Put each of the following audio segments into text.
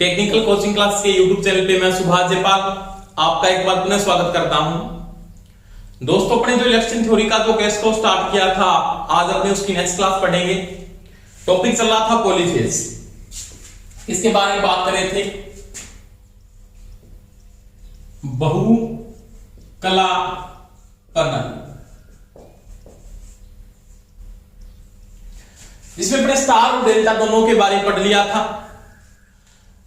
Technical coaching class के YouTube channel पे मैं सुभाष जयपाल आपका एक बार पुनः स्वागत करता हूं। दोस्तों, अपने जो इलेक्शन थ्योरी का जो केस को स्टार्ट किया था, आज अपने उसकी नेक्स्ट क्लास पढ़ेंगे। टॉपिक चल रहा था पॉलीफेज, इसके बारे में बात कर रहे थे। बहुकला प्रणाली, इसमें अपने स्टार और डेल्टा दोनों के बारे में पढ़ लिया था,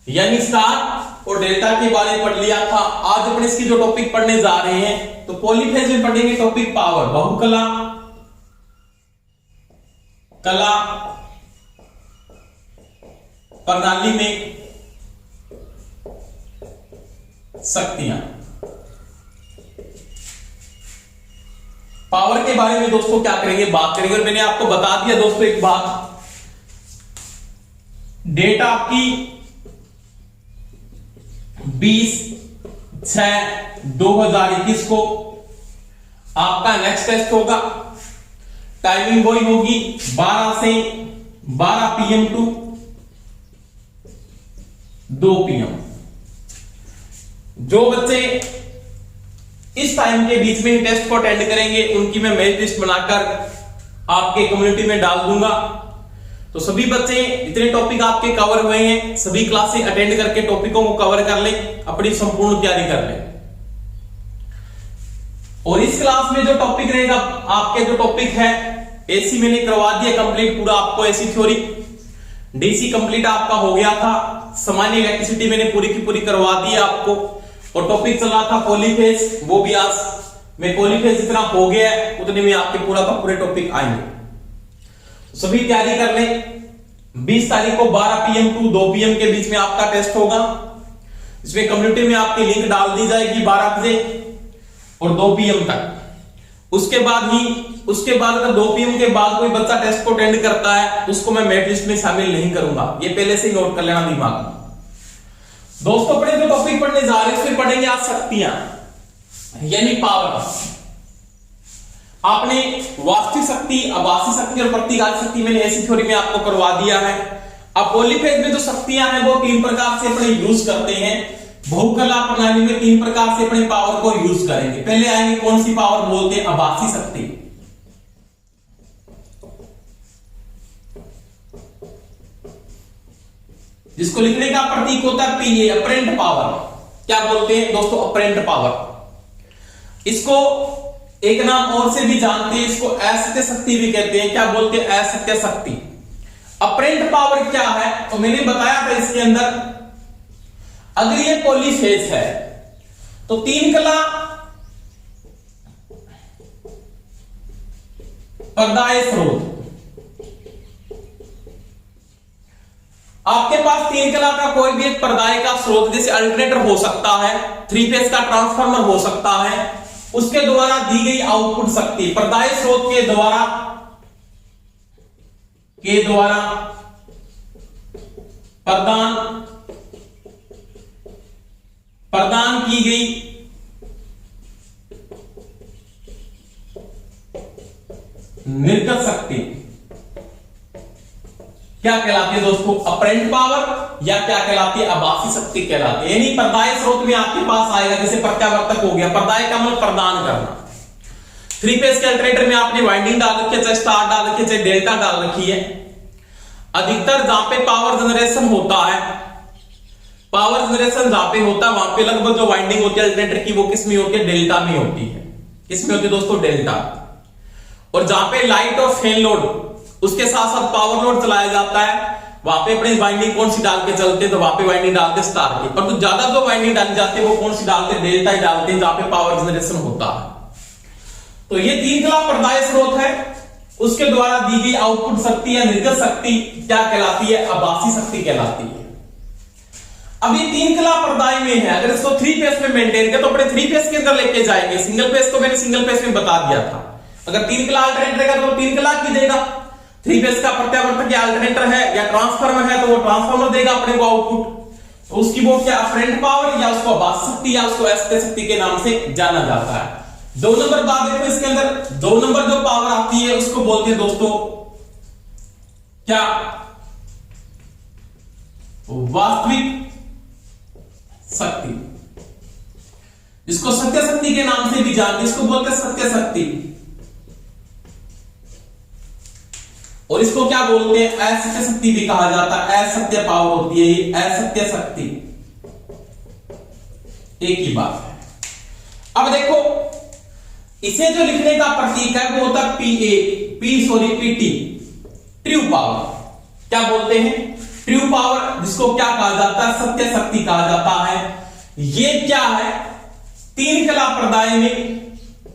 यानी स्टार और डेल्टा के बारे में पढ़ लिया था। आज अपने इसकी जो टॉपिक पढ़ने जा रहे हैं तो पॉलीफेज में पढ़ेंगे टॉपिक पावर, बहुकला कला प्रणाली में शक्तियां। पावर के बारे में दोस्तों क्या करेंगे, बात करेंगे। और मैंने आपको बता दिया दोस्तों एक बात, डेट आपकी 20/6/2021 को आपका नेक्स्ट टेस्ट होगा। टाइमिंग वही होगी 12 से 12 PM टू 2 PM। जो बच्चे इस टाइम के बीच में टेस्ट को अटेंड करेंगे उनकी मैं मेरिट लिस्ट बनाकर आपके कम्युनिटी में डाल दूंगा। तो सभी बच्चे जितने टॉपिक आपके कवर हुए हैं सभी क्लासें अटेंड करके टॉपिकों को कवर कर लें, अपनी संपूर्ण तैयारी कर लें। और इस क्लास में जो टॉपिक रहेगा, आपके जो टॉपिक है एसी मैंने करवा दिया कंप्लीट पूरा आपको, एसी थ्योरी। डीसी कंप्लीट आपका हो गया था। सामान्य इलेक्ट्रिसिटी मैंने पूरी की पूरी करवा दी आपको। और टॉपिक चल रहा था पॉलीफेज, वो भी आज मैं पॉलीफेज जितना हो गया है उतने में आपके पूरा का पूरे टॉपिक आएंगे। सभी तैयारी कर लें। 20 तारीख को 12 PM टू 2 PM के बीच में आपका टेस्ट होगा। इसमें कम्युनिटी में आपकी लिंक डाल दी जाएगी 12 बजे और 2 PM तक। उसके बाद अगर 2 PM के बाद कोई बच्चा टेस्ट को अटेंड करता है तो उसको मैं मेरिट लिस्ट में शामिल नहीं करूंगा, ये पहले से ही नोट कर लेना दिमाग में। दोस्तों, अपने जो टॉपिक पढ़ने जा रहे हैं उसमें पढ़ेंगे आज शक्तियां, यानी पावर। आपने वास्तविक शक्ति, आभासी शक्ति और प्रतीकात्मक शक्ति मैंने ऐसी थ्योरी में आपको करवा दिया है। अब पॉलीफेज में जो शक्तियां हैं वो 3 प्रकार से अपने यूज करते हैं। बहुकला प्रणाली में 3 प्रकार से अपने पावर को यूज करेंगे। पहले आएंगे कौन सी पावर बोलते हैं, आभासी शक्ति। जिसको लिखने का प्रतीक होता है PA, अपरेंट पावर। क्या बोलते हैं दोस्तों, अपरेंट पावर। इसको एक नाम और से भी जानते हैं, इसको असत्य शक्ति भी कहते हैं। क्या बोलते हैं, असत्य शक्ति। अपरेंट पावर क्या है तो मैंने बताया था इसके अंदर, अगर ये पॉलीफेज है तो 3 कला पर्दाय स्रोत। आपके पास 3 कला का कोई भी एक पर्दाय का स्रोत, जैसे अल्टरनेटर हो सकता है, 3 फेज का ट्रांसफार्मर हो सकता है, उसके द्वारा दी गई आउटपुट शक्ति पर्दाय स्रोत के द्वारा प्रदान की गई निर्गत शक्ति क्या कहलाती है दोस्तों, अपरेंट पावर, या क्या कहलाती है, आभासी शक्ति कहलाती है। यानी पर्दाय स्रोत में आपके पास आएगा, जैसे प्रत्यावर्तक हो गया, पर्दाय का मतलब प्रदान करना। 3 फेज के अल्टरनेटर में आपने वाइंडिंग डाल रखी है, चाहे स्टार डाल रखी है, चाहे डेल्टा डाल रखी है। अधिकतर जहां पे पावर जनरेशन होता है, पावर जनरेशन जहां पे होता है वहां पे लगभग जो वाइंडिंग होती है अल्टरनेटर की वो किस में होती है, डेल्टा में होती है। किस में होती है दोस्तों, डेल्टा। और जहां पे लाइट और फैन लोड उसके साथ साथ पावर लोड चलाया जाता है, वहां पे अपने वाइंडिंग कौन सी डाल के चलते हैं, तो वहां पे वाइंडिंग डालते स्टार की। पर तो ज्यादा जो वाइंडिंग डाली जाती है वो कौन सी डालते हैं, डेल्टा ही डालते हैं, जहां पे पावर जनरेशन होता है। तो ये 3 कला पर्दाय स्रोत है, उसके द्वारा दी गई आउटपुट शक्ति या निर्गत शक्ति क्या कहलाती है, आभासी शक्ति कहलाती है। अब ये 3 कला पर्दाय में है, अगर इसको 3 फेज में मेंटेन करें तो अपने 3 फेज के अंदर लेके जाएंगे। सिंगल फेज तो मैंने सिंगल फेज में बता दिया था, अगर 3 कला अल्टरनेटर रहेगा तो 3 कला की देगा। 3 फेज का प्रत्यावर्तक या अल्टरनेटर है या ट्रांसफार्मर है तो वो ट्रांसफार्मर देगा अपने को आउटपुट। तो उसकी वो क्या अपरेंट पावर या उसको आभासी शक्ति या उसको असत्य शक्ति के नाम से जाना जाता है। 2 नंबर बात देखो इसके अंदर, 2 नंबर जो पावर आती है उसको बोलते हैं दोस्तों क्या, वास्तविक शक्ति, इसको सत्य शक्ति के नाम से भी जानते हैं, इसको बोलते हैं सत्य शक्ति। और इसको क्या बोलते हैं, असत्य शक्ति भी कहा जाता है। असत्य पावर होती है ये, असत्य शक्ति, एक ही बात है। अब देखो इसे जो लिखने का प्रतीक है वो होता है पीटी, ट्रू पावर। क्या बोलते हैं, ट्रू पावर, जिसको क्या कहा जाता है, सत्य शक्ति कहा जाता है। ये क्या है, तीन कला प्रदाय में,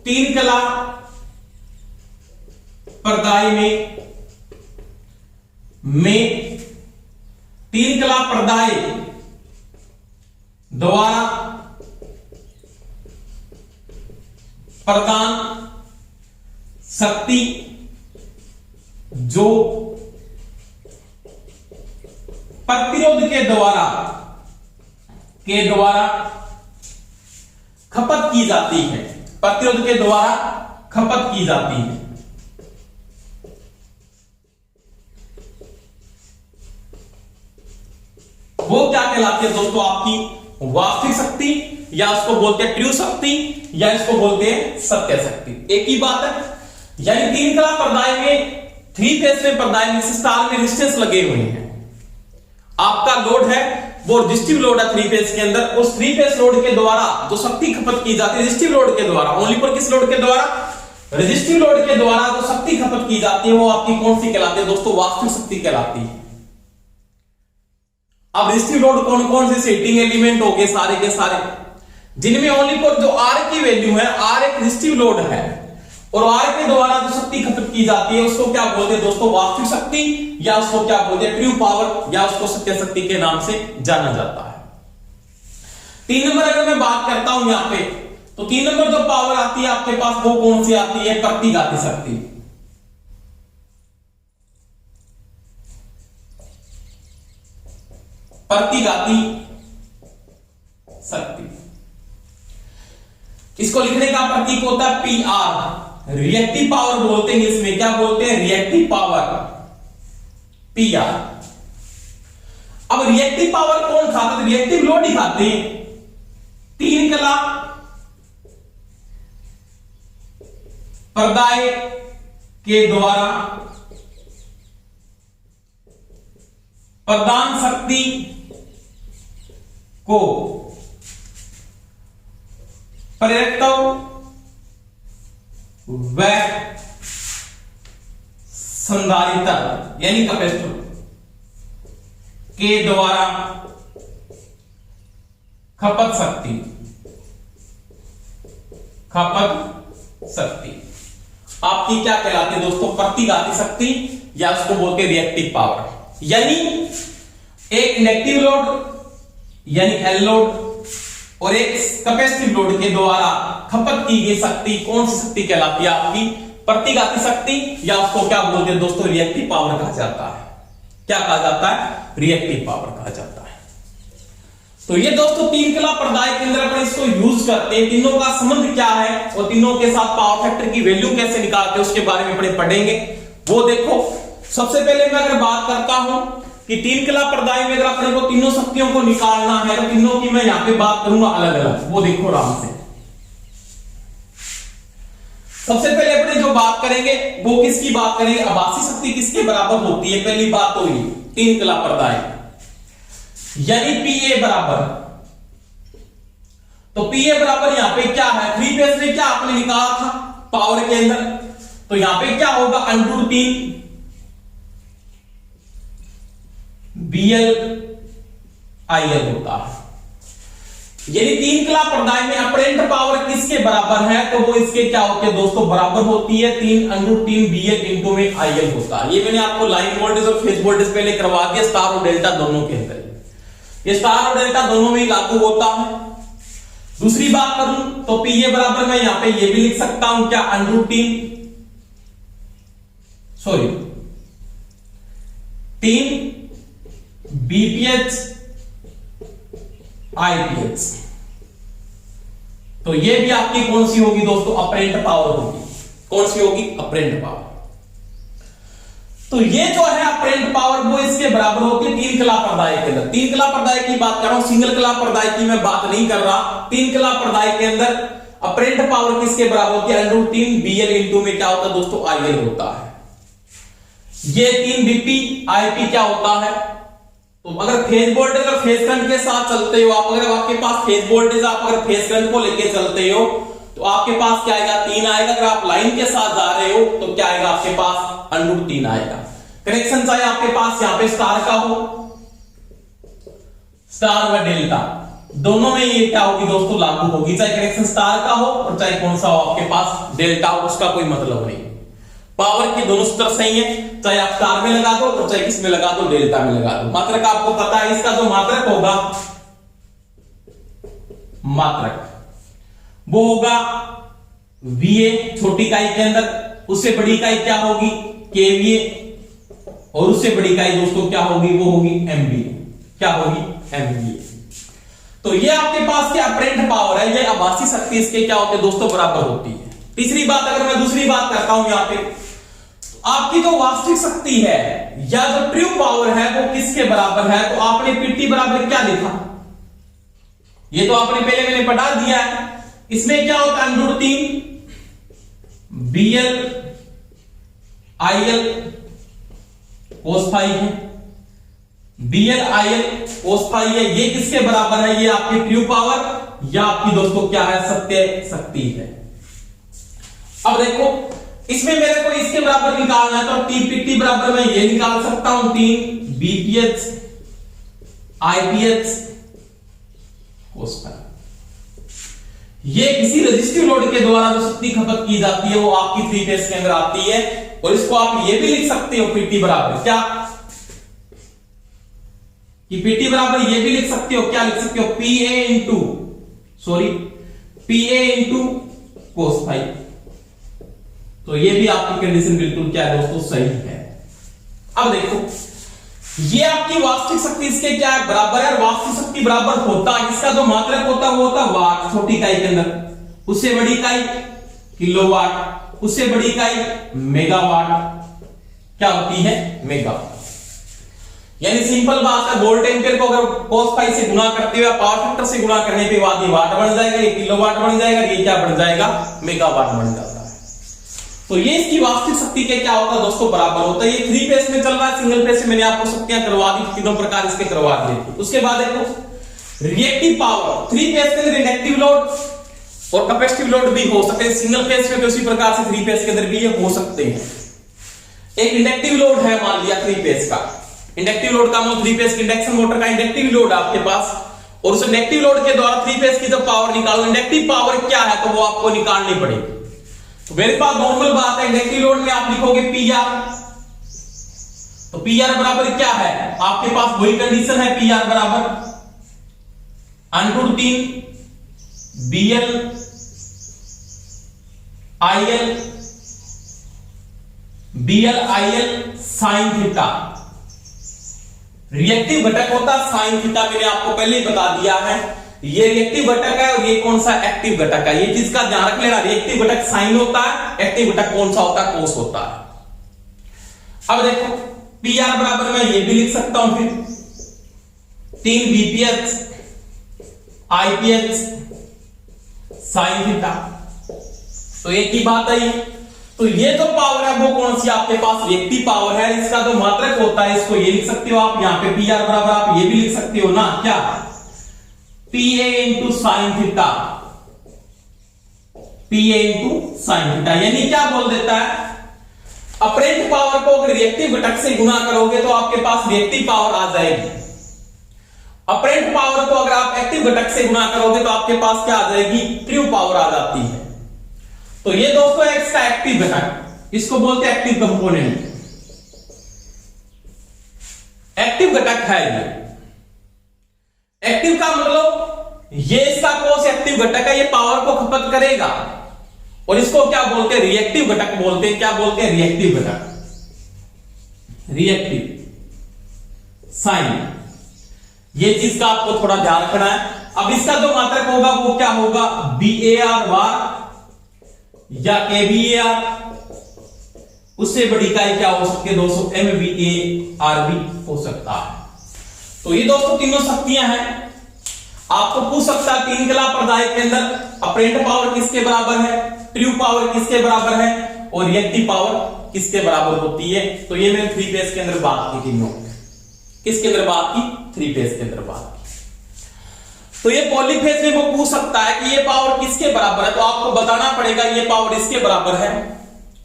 तीन कला प्रदाय में तीन कला प्रदाय द्वारा प्रदान शक्ति जो प्रतिरोध के द्वारा खपत की जाती है, प्रतिरोध के द्वारा खपत की जाती है। वो क्या कहलाती है दोस्तों, आपकी वास्तविक शक्ति, या उसको बोलते हैं ट्रू शक्ति, या इसको बोलते हैं सत्य शक्ति, एक ही बात है। यानी तीन कला प्रदाय में, थ्री फेस में प्रदाय में स्टार में रेजिस्टेंस लगे हुए हैं। आपका लोड है वो रेजिस्टिव लोड है थ्री फेस के अंदर, उस थ्री फेस लोड के द्वारा जो शक्ति खपत की जाती है रेजिस्टिव लोड के द्वारा, ओनली पर किस लोड के द्वारा, रेजिस्टिव लोड के द्वारा जो शक्ति खपत की जाती है वो आपकी कौन सी कहलाती है दोस्तों, वास्तविक शक्ति कहलाती है। अब रेजिस्टिव लोड कौन कौन से हीटिंग एलिमेंट हो गए, सारे के सारे, जिनमें ओनली पर जो आर की वैल्यू है, आर एक रेजिस्टिव लोड है और आर के द्वारा जो शक्ति खपत की जाती है उसको क्या बोलते हैं दोस्तों, वास्तविक शक्ति, या उसको क्या बोलते हैं, ट्रू पावर, या उसको सत्य शक्ति के नाम से जाना जाता है। 3 नंबर अगर मैं बात करता हूं यहां पे, तो 3 नंबर जो पावर आती है आपके पास वो कौन सी आती है, प्रतिघाती शक्ति। प्रतिघाती शक्ति, इसको लिखने का प्रतीक होता है पीआर, रिएक्टिव पावर बोलते हैं इसमें, क्या बोलते हैं, रिएक्टिव पावर, पीआर। अब रिएक्टिव पावर कौन खाता है, रिएक्टिव लोड ही खाते हैं। तीन कला प्रदाय के द्वारा प्रदान शक्ति को प्रेरकत्व व संधारित्र यानी कैपेसिटर के द्वारा खपत शक्ति आपकी क्या कहलाती है दोस्तों, प्रतिघाती शक्ति, या उसको बोलते हैं रिएक्टिव पावर। यानी एक नेगेटिव लोड यानी एल लोड और एक कैपेसिटिव लोड के द्वारा खपत की गई शक्ति कौन सी शक्ति कहलाती है, आपकी प्रतिघाती शक्ति, या उसको क्या बोलते हैं दोस्तों, रिएक्टिव पावर कहा जाता है। क्या कहा जाता है, रिएक्टिव पावर कहा जाता है। तो ये दोस्तों तीन कला प्रदाय के अंदर अपन इसको यूज करते हैं। तीनों का संबंध क्या है और तीनों के साथ पावर फैक्टर की वैल्यू कैसे निकालते हैं उसके बारे में अपने पढ़ेंगे। वो देखो, सबसे पहले मैं अगर बात करता हूं कि तीन कला प्रदाय में अगर अपने को तीनों शक्तियों को निकालना है तो तीनों की मैं यहां पे बात करूंगा अलग अलग। वो देखो आराम से, सबसे पहले अपने जो बात करेंगे वो किसकी बात करेंगे, आभासी शक्ति किसके बराबर होती है। पहली बात तो ये तीन कला प्रदाय यानी पीए बराबर, तो पीए बराबर यहां पे क्या है, थ्री फेज में क्या आपने निकाला था पावर के अंदर, तो यहां पे क्या होगा √3 BL IL होता है। यदि तीन कला प्रदाय में अपरेंट पावर किसके बराबर है तो वो इसके क्या होते हैं दोस्तों, बराबर होती है 3√3 BL इंटू में IL होता है। ये मैंने आपको लाइन वोल्टेज और फेज वोल्टेज पहले करवा दिया, स्टार और डेल्टा दोनों के अंदर। ये स्टार और डेल्टा दोनों में लागू होता है। दूसरी बात करूं तो पीए बराबर मैं यहां पे ये भी लिख सकता हूं क्या, तीन BPH IPH, तो ये भी आपकी कौन सी होगी दोस्तों, अपरेंट पावर होगी। कौन सी होगी, अपरेंट पावर। तो ये जो है अपरेंट पावर वो इसके बराबर होती है 3 कला प्रदाय के अंदर। 3 कला प्रदाय की बात कर रहा हूं, सिंगल कला प्रदाय की मैं बात नहीं कर रहा। 3 कला प्रदाय के अंदर अपरेंट पावर किसके बराबर होती है? √3 BL इंटू में क्या होता है दोस्तों? IL होता है। ये 3 BP IP क्या होता है? तो अगर फेज वोल्टेज और फेज करंट के साथ चलते हो आप, अगर आपके पास फेज वोल्टेज आप अगर फेज करंट को लेके चलते हो तो आपके पास क्या आएगा? 3 आएगा। अगर आप लाइन के साथ जा रहे हो तो क्या आएगा आपके पास? √3 आएगा। कनेक्शन चाहे आपके पास यहां पे स्टार का हो, स्टार व डेल्टा दोनों में ये क्या होगी दोस्तों? लागू होगी। चाहे कनेक्शन स्टार का हो और चाहे कौन सा हो आपके पास डेल्टा हो, उसका कोई मतलब नहीं। पावर के दोनों सूत्र सही है, चाहे आप स्टार में लगा दो और चाहे किस में लगा दो, डेल्टा में लगा दो। मात्रक आपको पता है, इसका जो मात्रक होगा मात्रक वो होगा VA छोटी इकाई के अंदर, उससे बड़ी इकाई क्या होगी? KVA, और उससे बड़ी इकाई दोस्तों क्या होगी? वो होगी MVA। क्या होगी? MVA। तो ये आपके पास क्या अपरेंट पावर है, ये आभासी शक्ति इसके क्या होते हैं दोस्तों? बराबर होती है। तीसरी बात, अगर मैं दूसरी बात करता हूं यहां पे, तो आपकी जो वास्तविक शक्ति है या जो ट्रू पावर है वो किसके बराबर है? तो आपने PT बराबर क्या लिखा? ये तो आपने पहले मैंने पढ़ा दिया है। इसमें क्या होता है? √3 BL IL cos phi है, BL IL cos phi है। ये किसके बराबर है? ये आपकी ट्रू पावर या आपकी दोस्तों क्या है? सत्य शक्ति है। अब देखो, इसमें मेरे को इसके बराबर निकालना है तो PT बराबर मैं ये निकाल सकता हूं 3 BPH IPH cos phi। ये किसी रजिस्टिव लोड के द्वारा जो शक्ति खपत की जाती है वो आपकी 3 फेज के अंदर आती है। और इसको आप ये भी लिख सकते हो PT बराबर क्या? कि PT बराबर ये भी लिख सकते हो, क्या लिख सकते हो? PA into cos phi। तो ये भी आपकी कंडीशन बिल्कुल क्या है दोस्तों? सही है। अब देखो, ये आपकी वास्तविक शक्ति इसके क्या है? बराबर है। वास्तविक शक्ति बराबर होता है, इसका जो मात्रक होता है वो होता है वाट छोटी इकाई के अंदर, उससे बड़ी इकाई किलोवाट, उससे बड़ी इकाई मेगावाट क्या होती है? मेगावाट। यानी सिंपल बात है, वोल्ट एम्पियर को अगर cos phi से गुणा करते हुए पावर फैक्टर से गुणा करने के बाद ये वाट बन जाएगा, ये किलोवाट बन जाएगा, ये क्या बन जाएगा? मेगावाट बन जाता है। तो ये इसकी वास्तविक शक्ति के क्या होता है दोस्तों? बराबर होता है। ये 3 फेज में चल रहा है, सिंगल फेज से मैंने आपको शक्तियां करवा दी, तीनों प्रकार इसके करवा दिए। उसके बाद देखो रिएक्टिव पावर, 3 फेज के अंदर इंडक्टिव लोड और कैपेसिटिव लोड भी हो सकते हैं। सिंगल फेज में तो उसी प्रकार से 3 फेज के अंदर भी ये हो सकते हैं। एक इंडक्टिव लोड है मान लिया 3 फेज का, इंडक्टिव लोड का मतलब 3 फेज की इंडक्शन मोटर का इंडक्टिव लोड आपके पास, और उस इंडक्टिव लोड के द्वारा 3 फेज की जब पावर निकालो, इंडक्टिव पावर क्या है तो वो आपको निकालनी पड़ेगी। तो मेरे पास नॉर्मल बात है, इंडक्टिव लोड में आप लिखोगे PR, तो PR बराबर क्या है? आपके पास वही कंडीशन है, PR बराबर √3 BL IL sin theta. Reactive घटक होता है sin थीटा, मैंने आपको पहले ही बता दिया है। ये रिएक्टिव घटक है और ये कौन सा? एक्टिव घटक है। ये चीज का ध्यान रख लेना, रिएक्टिव घटक साइन होता है, एक्टिव घटक कौन सा होता है? कोस होता है। अब देखो PR बराबर मैं ये भी लिख सकता हूं फिर 3 BPH IPH sin थीटा। तो एक ही बात है। तो ये जो पावर है वो कौन सी आपके पास? रिएक्टिव पावर है। इसका जो मात्रक होता है इसको ये लिख सकते हो आप, यहां पे PR बराबर आप ये भी लिख सकते हो ना, क्या? PA into sine theta, PA into sine theta. यानी क्या बोल देता है? अपरेंट पावर को अगर रिएक्टिव घटक से गुणा करोगे तो आपके पास रिएक्टिव पावर आ जाएगी। अपरेंट पावर को अगर आप एक्टिव घटक से गुणा करोगे तो आपके पास क्या आ जाएगी? ट्रू पावर आ जाती है। तो ये दोस्तों एक्स का एक्टिव घटक, इसको बोलते हैं एक्टिव कंपोनेंट। एक्टिव घटक है ये। एक्टिव का मतलब ये इसका कोस एक्टिव घटक है, ये पावर को खपत करेगा। और इसको क्या बोलते हैं? रिएक्टिव घटक बोलते हैं। क्या बोलते हैं? रिएक्टिव घटक, रिएक्टिव साइन। ये चीज का आपको थोड़ा ध्यान रखना है। अब इसका जो मात्रक होगा वो क्या होगा? BAR वार या KVAR उससे बड़ी इकाई क्या हो सकती है दोस्तों, MVAR भी हो सकता है। तो ये दोस्तों तीनों शक्तियां हैं। आपको पूछ सकता है 3 कला प्रदायक के अंदर अपरेंट पावर किसके बराबर है, ट्रू पावर किसके बराबर है और रिएक्टिव पावर किसके बराबर होती है। तो ये मैंने 3 फेज के अंदर बात की तीनों, किसके अंदर बात की, 3 फेज के अंदर बात की। तो ये पॉलीफेज में वो पूछ सकता है कि ये पावर किसके बराबर है, तो आपको बताना पड़ेगा ये पावर इसके बराबर है।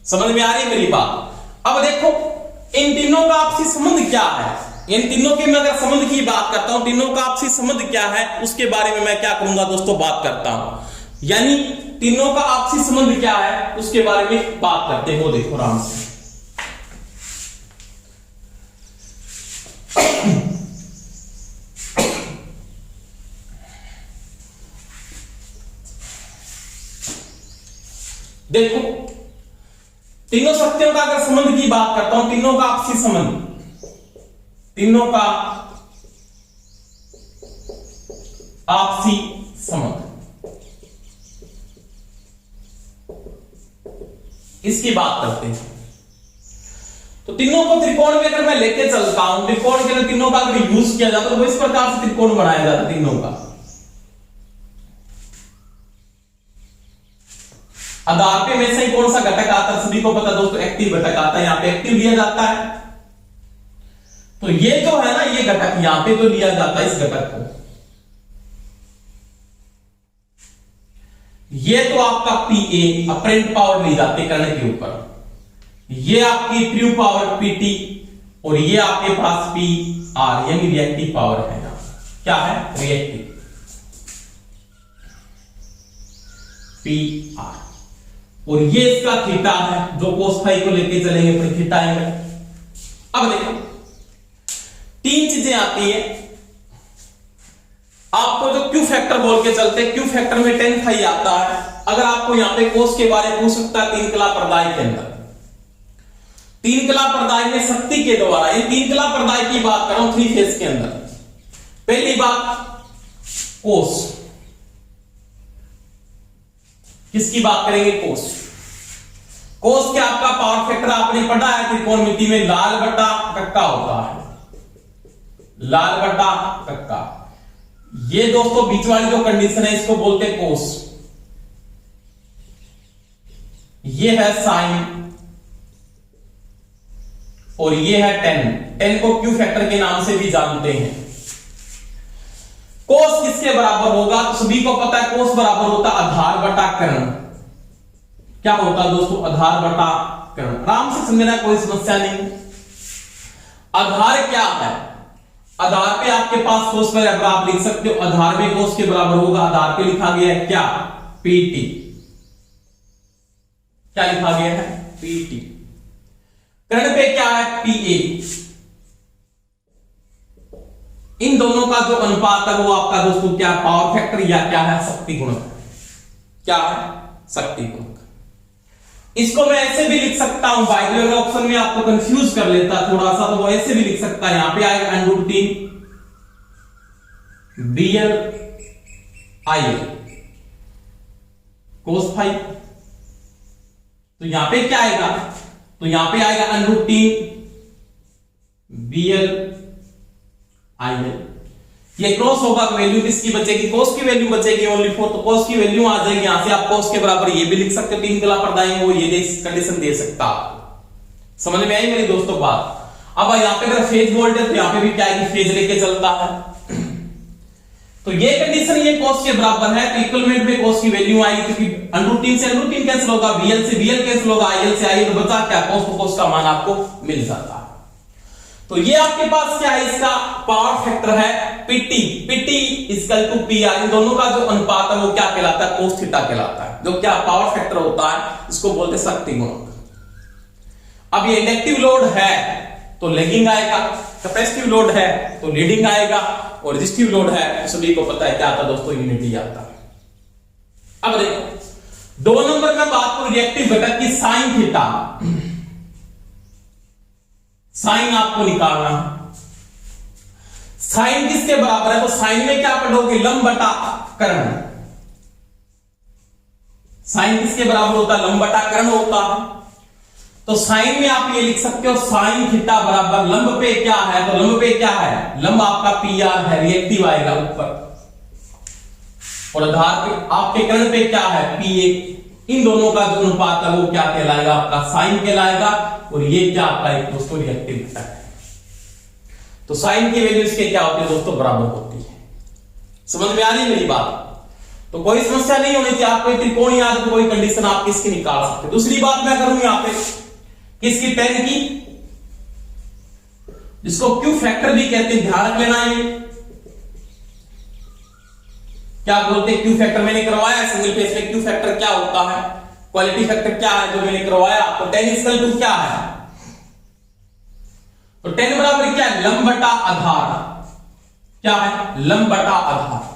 समझ में आ रही है मेरी बात। अब देखो इन तीनों का आपसी संबंध क्या है, इन तीनों के मैं अगर संबंध की बात करता हूं, तीनों का आपसी संबंध क्या है उसके बारे में मैं क्या करूंगा दोस्तों, बात करता हूं। यानी तीनों का आपसी संबंध क्या है उसके बारे में बात करते हो। देखो आराम से, देखो तीनों शक्तियों का अगर संबंध की बात करता हूं, तीनों का आपसी संबंध, तीनों का आपसी संबंध, इसकी बात करते हैं। तो तीनों को त्रिकोण में अगर मैं लेके चलता हूं, त्रिकोण के अंदर तीनों का अगर यूज किया जाता है तो इस प्रकार से त्रिकोण बनाया जाता है तीनों का। आधार पे में से कौन सा घटक आता है सभी को पता दोस्तों, एक्टिव घटक आता है। यहां पे एक्टिव लिया जाता है। तो ये जो है ना, ये घटक यहां पे जो लिया जाता है इस घटक को, ये तो आपका PA अपरेंट पावर ली जाती है कर्ण के ऊपर, ये आपकी ट्रू पावर PT और ये आपके पास PR यानी रिएक्टिव पावर है। क्या है, रिएक्टिव PR, और ये इसका थीटा है जो कोस फाई को लेके चलेंगे फिर थीटा आएगा। अब देखो 3 चीजें आती है आपको जो क्यू फैक्टर बोल के चलते हैं। क्यू फैक्टर में 10 फाई आता है। अगर आपको यहां पे कोस के बारे में पूछ सकता है 3 कला प्रदाय के अंदर, 3 कला प्रदाय में शक्ति के द्वारा, ये 3 कला प्रदाय की बात कर रहा हूं 3 फेज के अंदर। पहली बात कोस, किसकी बात करेंगे, कोस। कोस के आपका पावर फैक्टर आपने पढ़ा है त्रिकोणमिति में, लाल बटा कक्का होता है, लाल बटा कक्का। ये दोस्तों बीच वाली जो कंडीशन है इसको बोलते हैं कोस। ये है साइन और ये है टेन। टेन को क्यू फैक्टर के नाम से भी जानते हैं। कोस किसके बराबर होगा, तो सभी को पता है कोस बराबर होता है आधार बटा कर्ण। क्या होता है दोस्तों, आधार बटा कर्ण। आराम से समझना, कोई समस्या नहीं। आधार क्या है, आधार पे आपके पास कोस बराबर आप लिख सकते हो, आधार में कोस के बराबर होगा। आधार पे लिखा गया है क्या, PT। क्या लिखा गया है, PT। कर्ण पे क्या है, PA। इन दोनों का जो अनुपात है वो आपका दोस्तों क्या, पावर फैक्टर या क्या है, शक्ति गुणक। क्या है, शक्ति गुणक। इसको मैं ऐसे भी लिख सकता हूं, बाइनरी ऑप्शन में आपको कंफ्यूज कर लेता थोड़ा सा, तो वो ऐसे भी लिख सकता है। यहां पे आएगा √3 BL IL cos फाई। तो यहां पे क्या आएगा, तो यहां पे आएगा √3 BL IL। ये क्रॉस होगा तो वैल्यू किसकी बचेगी, कोस की वैल्यू बचेगी ओनली 4। तो कोस की वैल्यू आ जाएगी। यहां से आप कोस के बराबर ये भी लिख सकते हो, 3 कला प्रदाय वो ये कंडीशन दे सकता। समझ में आई मेरी दोस्तों बात। अब यहां पे अगर फेज वोल्टेज तो यहां पे भी क्या है, फेज लेके चलता है। तो ये कंडीशन ये कोस के बराबर है, तो इक्वलमेंट में कोस की वैल्यू आएगी, क्योंकि √3 से √3 कैंसिल होगा, BL से BL कैंसिल होगा, IL से IL, तो बचा क्या, कोस, तो कोस का मान आपको मिल जाता है। तो ये आपके पास क्या है, इसका पावर फैक्टर है PT। PT equal to PR। इन दोनों का जो अनुपात है वो क्या कहलाता है, कोस थीटा कहलाता है। जो क्या पावर फैक्टर होता है इसको बोलते हैं शक्ति गुणक। अब ये इंडक्टिव लोड है तो लैगिंग आएगा, कैपेसिटिव लोड है तो लीडिंग आएगा, और रेजिस्टिव लोड है तो सभी को पता है क्या आता है दोस्तों, यूनिटी आता है। अब देखो 2 नंबर में बात करूं रिएक्टिव घटक की, साइन थीटा। साइन आपको निकालना, साइन किसके बराबर है, तो साइन में क्या पढ़ोगे, लंब बटा कर्ण। साइन किसके बराबर होता है, लंब बटा कर्ण होता है। तो साइन में आप ये लिख सकते हो साइन थीटा बराबर लंब पे क्या है, तो लंब पे क्या है, लंब आपका पी आर है, रिएक्टिव आएगा ऊपर, और आधार पे आपके कर्ण पे क्या है पी ए, इन दोनों का जो अनुपात है वो क्या कहलाएगा, आपका साइन कहलाएगा, और ये क्या आपका एक दोस्तों रिएक्टिव घटक है। तो साइन की वैल्यू इसके क्या होती है दोस्तों, बराबर होती है। समझ में आ रही है मेरी बात? तो कोई समस्या नहीं होनी चाहिए, आप कोई त्रिकोण या कोई कंडीशन आप किसकी निकाल सकते। दूसरी बात मैं करूं यहां पे किसकी, टेन की, जिसको क्यू फैक्टर भी कहते हैं, ध्यान रख लेना है। क्या बोलते हैं क्यू फैक्टर, मैंने करवाया सिंगल फेज में क्यू फैक्टर क्या होता है, क्वालिटी फैक्टर क्या है जो मैंने करवाया। तो टेन इक्वल टू क्या है, तो टेन बराबर क्या है, लंब बटा आधार, क्या है, लंब बटा आधार।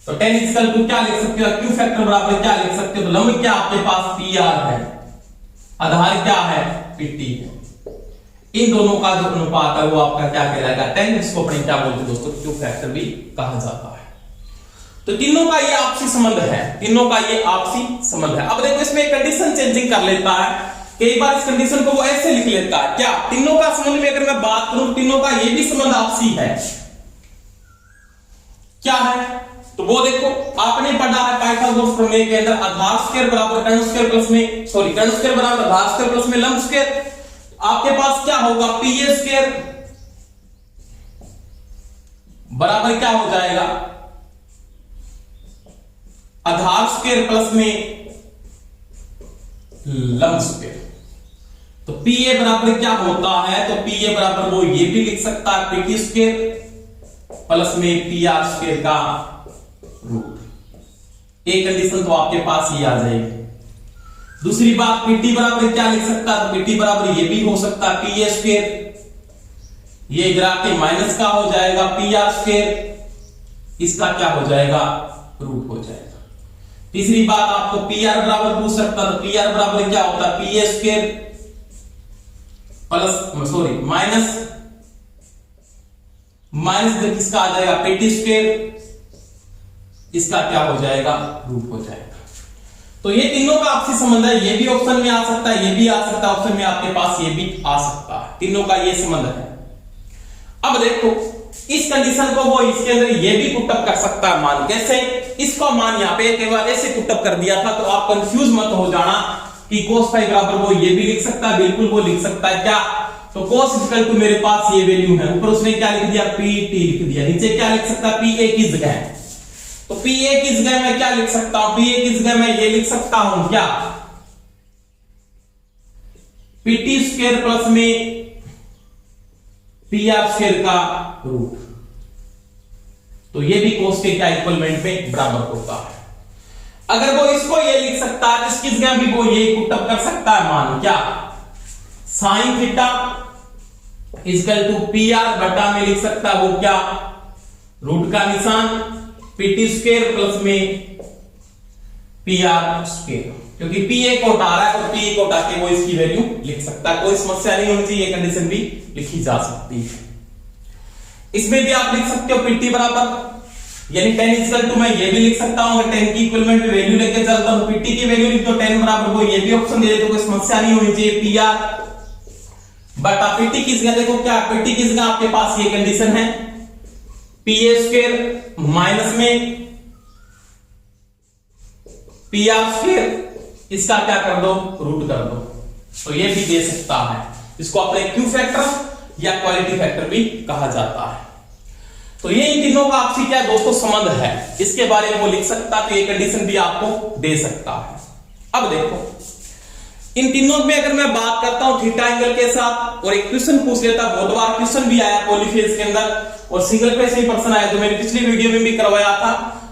तो टेन इक्वल टू क्या लिख सकते हो, क्यू फैक्टर बराबर क्या लिख सकते हो, तो लंब क्या आपके पास पी आर है, आधार क्या है पीटी है, इन दोनों का जो अनुपात है वो आपका क्या कहलाएगा, टेन, इसको अपने क्या बोलते हैं दोस्तों, क्यू फैक्टर भी कहा जाता है। तो तीनों का ये आपसी संबंध है, तीनों का ये आपसी संबंध है। अब देखो इसमें कंडीशन चेंजिंग कर लेता है, कई बार इस कंडीशन को वो ऐसे लिख लेता है, क्या तीनों का संबंध में अगर मैं बात करूं, तीनों का ये भी संबंध आपसी है, क्या है, तो वो देखो आपने पढ़ा है पाइथागोरस प्रमेय के अंदर, आधार स्क्वायर बराबर कर्ण स्क्वायर प्लस में, सॉरी कर्ण स्क्वायर बराबर आधार स्क्वायर प्लस में लंब स्क्वायर, आपके पास क्या होगा, पी ए स्क्वायर बराबर क्या हो जाएगा, आधार स्क्वायर प्लस में लंब स्क्वायर। तो पी ए बराबर क्या होता है, तो पी ए बराबर वो ये भी लिख सकता है पी टी स्क्वायर प्लस में पी आर स्क्वायर का रूट। एक कंडीशन तो आपके पास ये आ जाएगी। दूसरी बात पीटी बराबर क्या लिख सकता है, तो पीटी बराबर ये भी हो सकता है पी ए स्क्वायर, ये इधर आके माइनस का हो जाएगा पी आर स्क्वायर, इसका क्या हो जाएगा, रूट हो जाएगा। तीसरी बात आपको पी आर बराबर पूछ सकता है, तो पी आर बराबर क्या होता है, P A square plus sorry minus किसका आ जाएगा, पीटी स्क्वायर, इसका क्या हो जाएगा, रूट हो जाएगा। तो ये तीनों का आपसी संबंध है, ये भी ऑप्शन में आ सकता है, ये भी आ सकता है ऑप्शन में, आपके पास ये भी आ सकता है, तीनों का ये संबंध है। अब देखो इस कंडीशन को वो इसके अंदर ये भी पुटअप कर सकता है मान, कैसे, इसका मान यहां पे एक बार ऐसे पुटअप कर दिया था, तो आप कंफ्यूज मत हो जाना कि cos फाई बराबर वो ये भी लिख सकता है, बिल्कुल वो लिख सकता है, क्या, तो cos इक्वल टू मेरे पास ये वैल्यू है, ऊपर उसने क्या लिख दिया, पी टी लिख दिया, नीचे क्या लिख सकता है, पी ए की जगह, तो पी ए की जगह मैं क्या लिख सकता हूं, पी ए की जगह मैं ये लिख सकता हूं क्या, पी टी स्क्वायर प्लस में पी आर स्क्वायर का रूट। तो ये भी cos के क्या इक्वलमेंट में बराबर होता है। अगर वो इसको ये लिख सकता है, इसकी जगह भी वो ये पुटअप कर सकता है मान, क्या, sine theta equal to P R बटा में लिख सकता है वो क्या, रूट का निशान पीटी स्क्वायर प्लस में पी आर स्क्वायर, क्योंकि पी ए को हटा रहा है और पी ए को हटा के वो इसकी वैल्यू लिख सकता है, कोई समस्या नहीं होनी चाहिए, कंडीशन भी लिखी जा सकती है। इसमें भी आप लिख सकते हो पीटी बराबर यानी 10 इक्वल टू, मैं ये भी लिख सकता हूं, अगर 10 की इक्विवेलेंट वैल्यू लेके चलता हूं, पीटी की वैल्यू लिख दो 10 बराबर वो ये भी ऑप्शन दे दे, तो कोई समस्या नहीं होनी चाहिए, पी आर बटा पीटी की जगह देखो क्या, पीटी की जगह आपके पास ये कंडीशन है, पी ए स्क्वायर माइनस में पी आर स्क्वायर, इसका क्या कर दो, रूट कर दो, तो ये भी दे सकता है, इसको अपने क्यू फैक्टर या क्वालिटी फैक्टर भी कहा जाता है। तो ये इन तीनों का आपसी क्या दोस्तों संबंध है, इसके बारे में वो लिख सकता है, तो ये कंडीशन भी आपको दे सकता है। अब देखो इन तीनों में अगर मैं बात करता हूं थीटा एंगल के साथ, और एक क्वेश्चन पूछ लेता, बहुत बार क्वेश्चन भी आया पॉलीफेज के अंदर और सिंगल फेज में प्रश्न आया, जो मैंने पिछली वीडियो में भी करवाया था,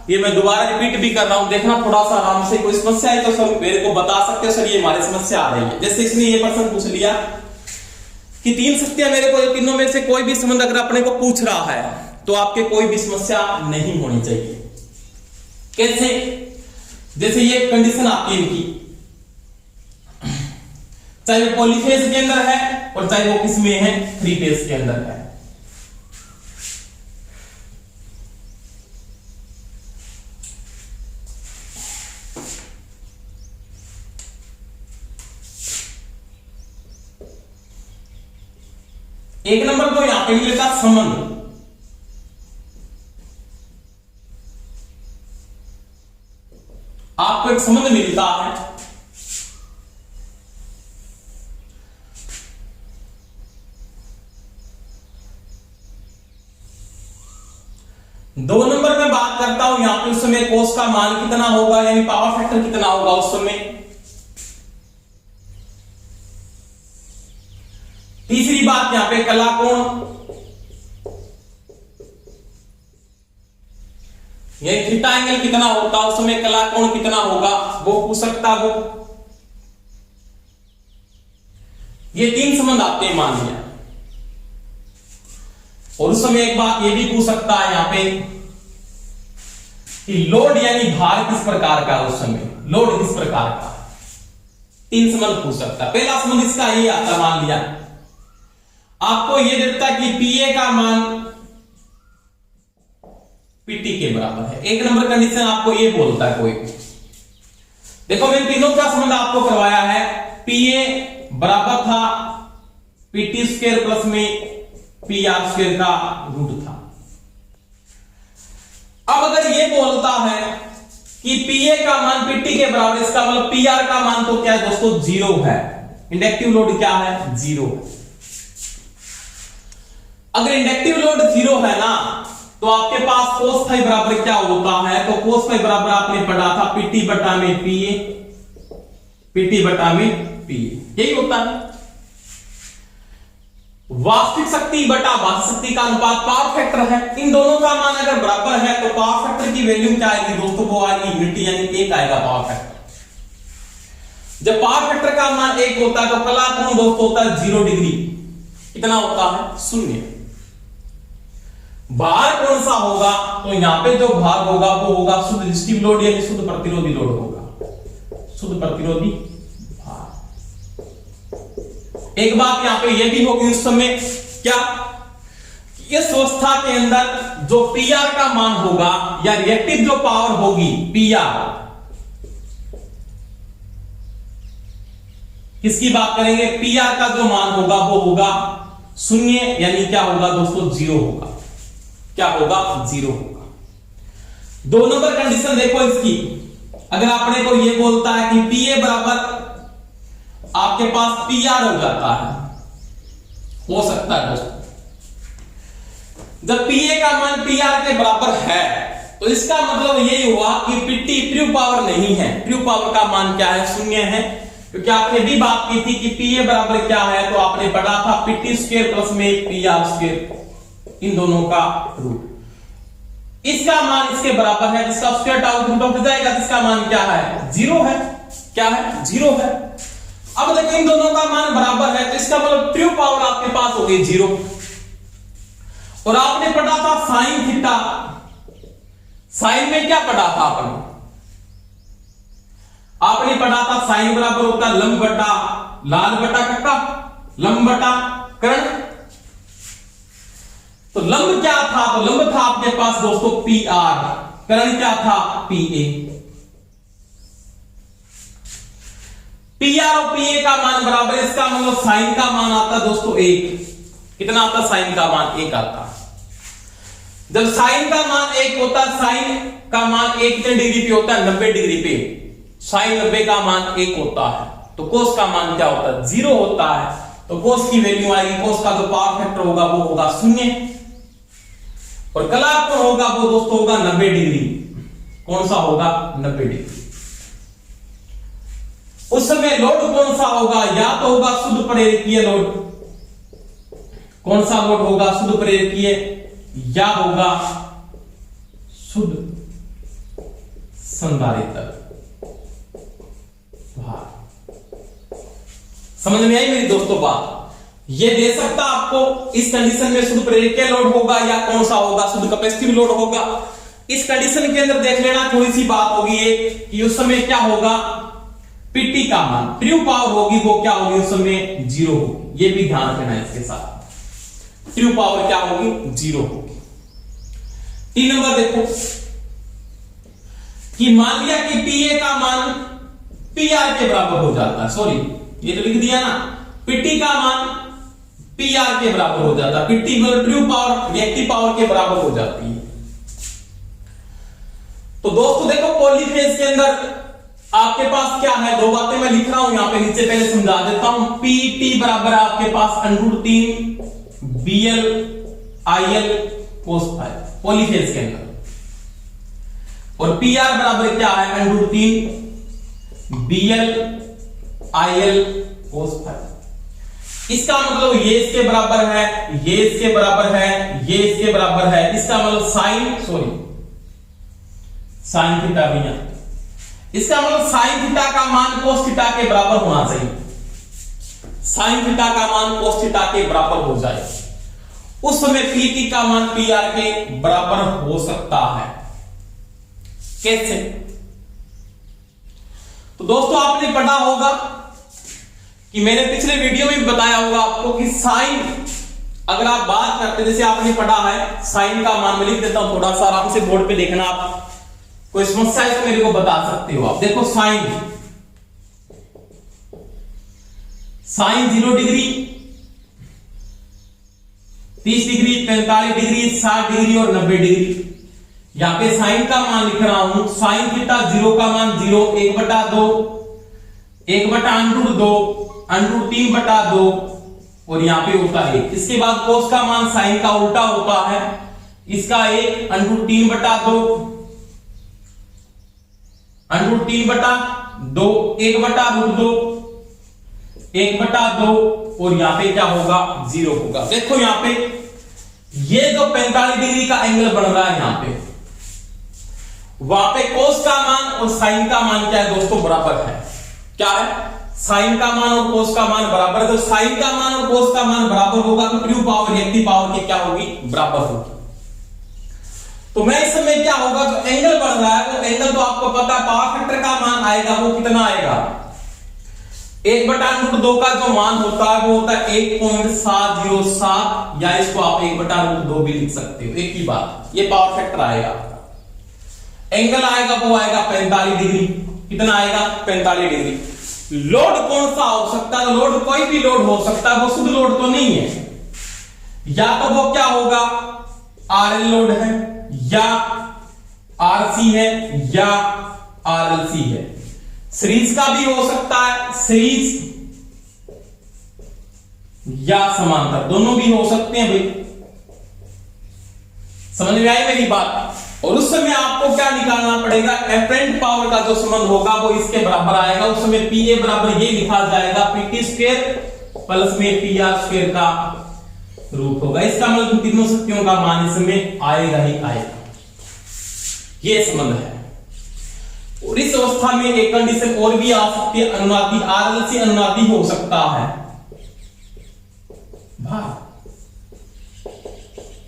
ये मैं दोबारा रिपीट भी कर रहा हूं, देखना थोड़ा सा आराम से, कोई समस्या है तो सर मेरे को बता सकते हो, सर ये हमारी समस्या आ रही है। जैसे इसने ये प्रश्न पूछ लिया कि तीन शक्तियां मेरे को, तीनों में से कोई भी संबंध अगर अपने को पूछ रहा है तो आपके कोई भी समस्या नहीं होनी चाहिए। कैसे, जैसे ये कंडीशन आती है इनकी, चाहे वो पॉलीफेज के अंदर है और चाहे वो किस में है, थ्री फेज के अंदर है। एक नंबर को यहां पे भी लेता संबंध। आपको एक संबंध मिलता है, दो नंबर में बात करता हूं यहां पे उस समय कोस का मान कितना होगा, यानी पावर फैक्टर कितना होगा उस समय। तीसरी बात यहां पे कला कोण, ये थीटा एंगल कितना होता उस समय, कला कोण कितना होगा वो पूछ सकता वो। ये तीन संबंध आपने मान लिया। और उस समय एक बात ये भी पूछ सकता है यहां पे कि लोड यानी भार किस प्रकार का, उस समय लोड किस प्रकार का, तीन संबंध पूछ सकता है। पहला संबंध इसका ये आता, मान लिया आपको ये देता कि पीए का मान पीटी के बराबर है। एक नंबर कंडीशन आपको ये बोलता है कोई, देखो मैंने तीनों का संबंध आपको करवाया है। पीए बराबर था पीटी स्क्वायर प्लस में पी आर स्क्वायर का रूट था। अब अगर ये बोलता है कि पीए का मान पीटी के बराबर, इसका मतलब पी आर का मान तो क्या है दोस्तों, जीरो है। इंडक्टिव लोड क्या है, जीरो है। अगर इंडक्टिव लोड जीरो है ना, तो आपके पास कोस फाई बराबर क्या होता है, तो कोस फाई बराबर आपने पढ़ा था पीटी बटा में पीए, पीटी बटा में पीए, यही होता है। वास्तविक शक्ति बटा बाह्य शक्ति का अनुपात पावर फैक्टर है। इन दोनों का मान अगर बराबर है तो पावर फैक्टर की वैल्यू क्या आएगी दोस्तों, वो आएगी यूनिटी, यानी एक आएगा पावर फैक्टर। जब पावर फैक्टर का मान एक होता है तो कला कोण दोस्तों होता है 0 डिग्री, कितना होता है, 0। भार कौन सा होगा, तो यहां पे जो भार होगा वो होगा शुद्ध रेजिस्टिव लोड यानी शुद्ध प्रतिरोधी लोड होगा, शुद्ध प्रतिरोधी भार। एक बात यहां पे ये भी होगी उस समय क्या, इस अवस्था के अंदर जो पीआर का मान होगा या रिएक्टिव जो पावर होगी पीआर, किसकी बात करेंगे, पीआर का जो मान होगा वो होगा 0, यानी क्या होगा दोस्तों, 0 होगा। क्या होगा, 0 होगा। 2 नंबर कंडीशन देखो इसकी, अगर आपने को ये बोलता है कि पीए बराबर आपके पास पीआर हो जाता है, हो सकता है दोस्तों, जब पीए का मान पीआर के बराबर है तो इसका मतलब यही हुआ कि पीटी ट्रू पावर नहीं है। ट्रू पावर का मान क्या है, 0 है, क्योंकि आपने भी बात की थी कि पीए बराबर क्या है, तो आपने पढ़ा था पीटी स्क्वायर प्लस में पीआर स्क्वायर, इन दोनों का रूट। इसका मान इसके बराबर है, जिसका स्क्वायर आउट रूट ऑफ जाएगा, जिसका मान क्या है, 0 है। क्या है, 0 है। अब देखो इन दोनों का मान बराबर है, तो इसका मतलब ट्रू पावर आपके पास हो गई 0। और आपने पढ़ा था साइन थीटा, साइन में क्या पढ़ा था आपने पढ़ा था साइन बराबर होता है लंब बटा लाल बटा कक्का, लंब बटा कर्ण। तो लंब क्या था, तो लंब था आपके पास दोस्तों पी आर, कर्ण क्या था, पी ए। पी आर और पी ए का मान बराबर, इसका मतलब साइन का मान आता दोस्तों 1। कितना आता, साइन का मान 1 आता। जब साइन का मान 1 होता है, साइन का मान 1 कितने डिग्री पे होता है, 90 डिग्री पे। साइन 90 का मान 1 होता है, तो कोस का मान क्या होता है, 0 होता है। तो कोस की वैल्यू आएगी, कोस का जो पावर फैक्टर होगा वो होगा 0, और कला कोण होगा वो दोस्तों होगा 90 डिग्री। कौन सा होगा, 90 डिग्री। उस समय लोड कौन सा होगा, या तो होगा शुद्ध प्रेरकीय लोड, कौन सा लोड होगा, शुद्ध प्रेरकीय, या होगा शुद्ध संधारित्र भार। समझ में आई मेरी दोस्तों बात। ये दे सकता आपको इस कंडीशन में शुद्ध प्रेरकीय लोड होगा या कौन सा होगा, शुद्ध कैपेसिटिव लोड होगा। इस कंडीशन के अंदर देख लेना, थोड़ी सी बात होगी ये कि उस समय क्या होगा, पीटी का मान ट्रू पावर होगी वो क्या होगी, उस समय 0 होगी। ये भी ध्यान रखना इसके साथ, ट्रू पावर क्या होगी, 0 होगी। 3 नंबर देखो कि मान लिया कि पीए का मान पीआर के बराबर हो जाता है, सॉरी ये तो लिख दिया ना, पीटी का मान पी आर के बराबर हो जाता है। पीटी मतलब ट्रू पावर, रिएक्टिव पावर के बराबर हो जाती है। तो दोस्तों देखो पॉलीफेज के अंदर आपके पास क्या है, दो बातें मैं लिख रहा हूं यहां पे नीचे, पहले समझा देता हूं। पी टी बराबर है आपके पास √3 बीएल आईएल कोस फाइ, पॉलीफेज के अंदर। और पी आर बराबर क्या है, √3 बीएल आईएल कोस फाइ। इसका मतलब ये इसके बराबर है, ये इसके बराबर है, ये इसके बराबर है। इसका मतलब साइन थीटा भी है। इसका मतलब साइन थीटा का मान कोस थीटा के बराबर होना चाहिए। साइन थीटा का मान कोस थीटा के बराबर हो जाए, उस समय पी टी का मान पी आर के बराबर हो सकता है। कैसे? तो दोस्तों आपने पढ़ा होगा कि मैंने पिछले वीडियो में भी बताया होगा आपको कि साइन, अगर आप बात करते, जैसे आपने पढ़ा है साइन का मान, मैं लिख देता हूं थोड़ा सा आराम से बोर्ड पे देखना, आप कोई समस्या है तो मेरे को बता सकते हो। आप देखो sine 0 degree, 30 degree, 45 degree, 60 degree और 90 डिग्री। यहां पे साइन का मान लिख रहा हूं, साइन थीटा 0 का मान 0, 1/2, 1/√2, √3/2 और यहां पे होता है 1। इसके बाद कोस का मान साइन का उल्टा होता है, इसका 1, √3/2, √3/2, 1/√2, 1/2 और यहां पे क्या होगा, 0 होगा। देखो यहां पे ये जो 45 डिग्री का एंगल बन रहा है यहां पे, वहां पे कोस का मान और साइन का मान क्या है दोस्तों, बराबर है। क्या है? साइन का मान और कोस का मान बराबर है। तो साइन का मान और कोस का मान बराबर होगा तो ट्रू पावर रिएक्टिव पावर की क्या होगी, बराबर होगी। तो मैं इस समय क्या होगा, जो एंगल बन रहा है वो एंगल तो आपको पता है, पावर फैक्टर का मान आएगा वो कितना आएगा, 1/√2 का जो मान होता है वो होता है 1.707, या इसको आप 1/√2 भी लिख सकते हो, एक ही बात। ये पावर फैक्टर आएगा आपका। एंगल आएगा वो आएगा 45 डिग्री। कितना आएगा, 45 डिग्री। लोड कौन सा हो सकता है, लोड कोई भी लोड हो सकता है, वो शुद्ध लोड तो नहीं है। या तो वो क्या होगा, आरएल लोड है, या आरसी है, या आरएलसी है। सीरीज का भी हो सकता है, सीरीज या समांतर, दोनों भी हो सकते हैं भाई। समझ में आई मेरी बात? और उस समय आपको क्या निकालना पड़ेगा, एपरेंट पावर का जो संबंध होगा वो इसके बराबर आएगा। उस समय पी ए बराबर ये लिखा जाएगा, पीटी स्क्वायर प्लस में पी आर स्क्वायर का रूप होगा। इसका मतलब तीनों शक्तियों का मान इसमें आएगा ही आएगा। ये संबंध है। और इस अवस्था में एक कंडीशन और भी आ सकती है, अनुनादी, आरएलसी अनुनादी हो सकता है भार,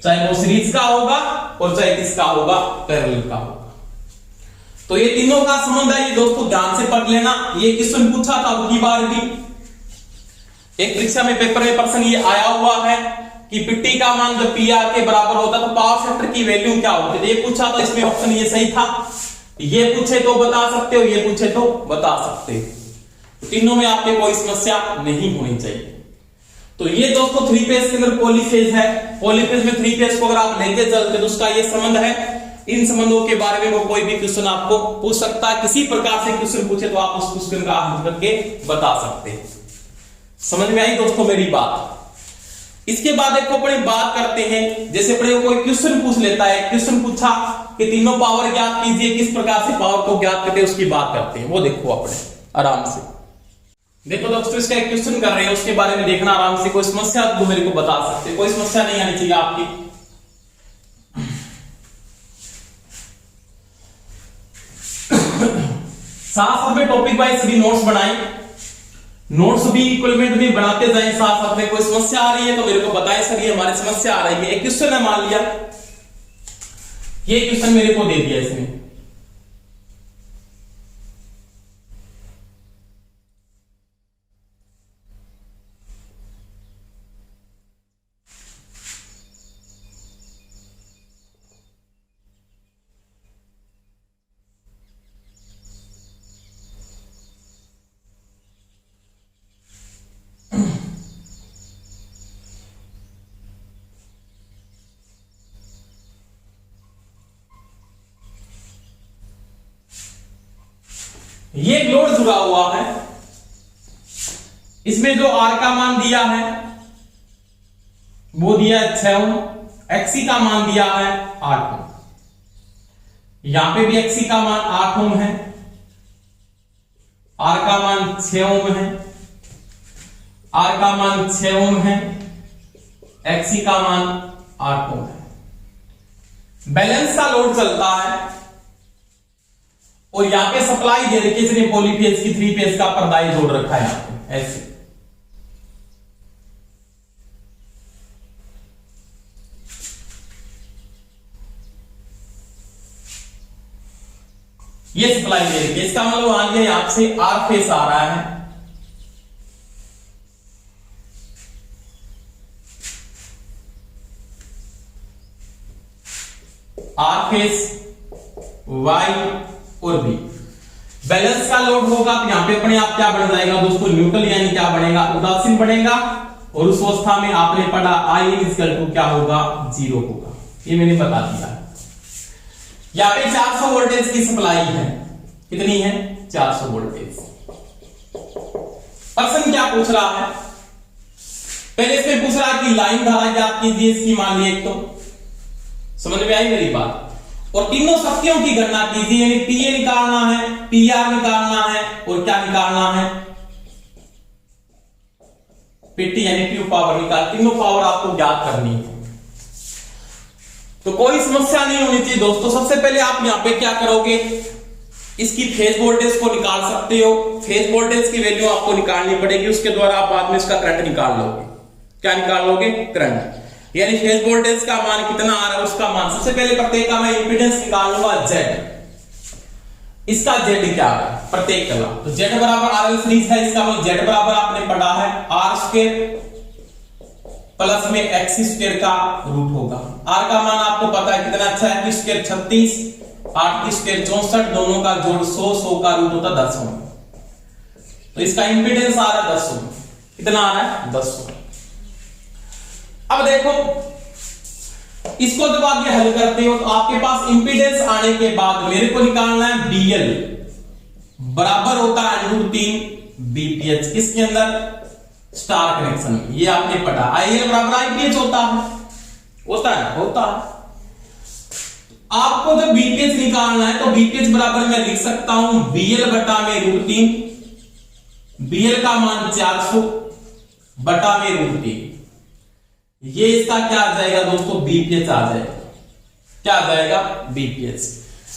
चाहे वो सीरीज का होगा और चाहे किसका होगा, पैरेलल का होगा। तो ये तीनों का संबंध है, ये दोस्तों ध्यान से पढ़ लेना। ये क्वेश्चन पूछा था उनकी बार भी एक परीक्षा में, पेपर में पर्सन ये आया हुआ है कि पिट्टी का मान जब पी आर के बराबर होता तो पावर फैक्टर की वैल्यू क्या होती है। ये पूछा तो इसमें ऑप्शन ये सही था। ये पूछे तो बता सकते हो, ये पूछे तो बता सकते हो। तीनों में आपके कोई समस्या नहीं होनी चाहिए। तो ये दोस्तों 3 फेज के अंदर पॉलीफेज है। पॉलीफेज में 3 फेज को अगर आप लेके चलते तो उसका ये संबंध है। इन संबंधों के बारे में वो कोई भी क्वेश्चन आपको पूछ सकता है। किसी प्रकार से क्वेश्चन पूछे तो आप उस क्वेश्चन का हल करके बता सकते हैं। समझ में आई दोस्तों मेरी बात? इसके बाद एक अपने बात करते हैं, जैसे अपने कोई क्वेश्चन पूछ लेता है, क्वेश्चन पूछा कि तीनों पावर ज्ञात कीजिए, किस प्रकार से पावर को ज्ञात करते हैं उसकी बात करते हैं। वो देखो अपने आराम से देखो दोस्तों, इसका एक क्वेश्चन कर रहे हैं, उसके बारे में देखना आराम से। कोई समस्या तो मेरे को बता सकते हैं, कोई समस्या नहीं आनी चाहिए आपकी। साथ साथ में टॉपिक वाइज सभी नोट्स बनाएं, नोट्स भी इक्विपमेंट भी बनाते जाएं साथ साथ में। कोई समस्या आ रही है तो मेरे को बताएं, सर ये हमारी समस्या आ रही है। एक क्वेश्चन है, मान लिया ये क्वेश्चन मेरे को दे दिया इसने, ये एक लोड जुड़ा हुआ है, इसमें जो आर का मान दिया है वो दिया है 6 ओम, एक्सी का मान दिया है 8 ओम, यहां पे भी एक्सी का मान 8 ओम है, आर का मान 6 ओम है, आर का मान 6 ओम है, एक्सी का मान 8 ओम है। बैलेंस का लोड चलता है और यहां पे सप्लाई दे रखी है, इसने पॉलीफेज की 3 फेज का पर्दाई जोड़ रखा है यहां पे ऐसे। ये सप्लाई दे रखी है, इसका मतलब मान लिया यहां से आर फेस आ रहा है, आर फेस वाई और बी। बैलेंस का लोड होगा तो यहां पे अपने आप क्या बन जाएगा दोस्तों, न्यूट्रल यानी क्या बनेगा, उदासीन बनेगा, और उस अवस्था में आपने पढ़ा आई इक्वल टू क्या होगा, 0 होगा। ये मैंने बता दिया। यहां पे 400 वोल्टेज की सप्लाई है, कितनी है, 400 वोल्टेज। प्रश्न क्या पूछ रहा है, पहले इसमें पूछ रहा है कि लाइन धारा ज्ञात कीजिए, इसकी मान ली एक, तो समझ में आई मेरी बात, और तीनों शक्तियों की गणना कीजिए, यानी पीए निकालना है, पीआर निकालना है, और क्या निकालना है, पीटी यानी पी पावर निकाल, तीनों पावर आपको ज्ञात करनी है। तो कोई समस्या नहीं होनी चाहिए दोस्तों। सबसे पहले आप यहां पे क्या करोगे, इसकी फेज वोल्टेज को निकाल सकते हो, फेज वोल्टेज की वैल्यू आपको निकालनी पड़ेगी, उसके द्वारा आप बाद में इसका करंट निकाल लोगे। क्या निकाल लोगे, करंट, यानी फेज वोल्टेज का मान कितना आ रहा है उसका मान। सबसे पहले प्रत्येक का मैं इंपीडेंस निकाल लूंगा Z, इसका Z क्या है प्रत्येक का, तो Z बराबर RL सीरीज है, इसका मतलब Z बराबर आपने पढ़ा है R स्क्वायर प्लस में x स्क्वायर का रूट होगा। R का मान आपको पता है कितना, अच्छा है, स्क्वायर 36, 8 की स्क्वायर 64, दोनों का जोड़ 100, 100 का रूट होता 10 ओम, तो इसका इंपीडेंस आ रहा है 10 ओम। कितना आ रहा है, 10 ओम। अब देखो इसको जब आप ये हल करते हो तो आपके पास इंपीडेंस आने के बाद मेरे को निकालना है BL बराबर होता है √3 BPH, किसके अंदर, स्टार कनेक्शन में। ये आपने पढ़ा, IL बराबर IPH होता है, होता है। आपको जब BPH निकालना है तो BPH बराबर मैं लिख सकता हूं BL बटा में √3, BL का मान 400 बटा में √3, ये इसका क्या आ जाएगा दोस्तों, BPH आ जाएगा। क्या आ जाएगा, BPH,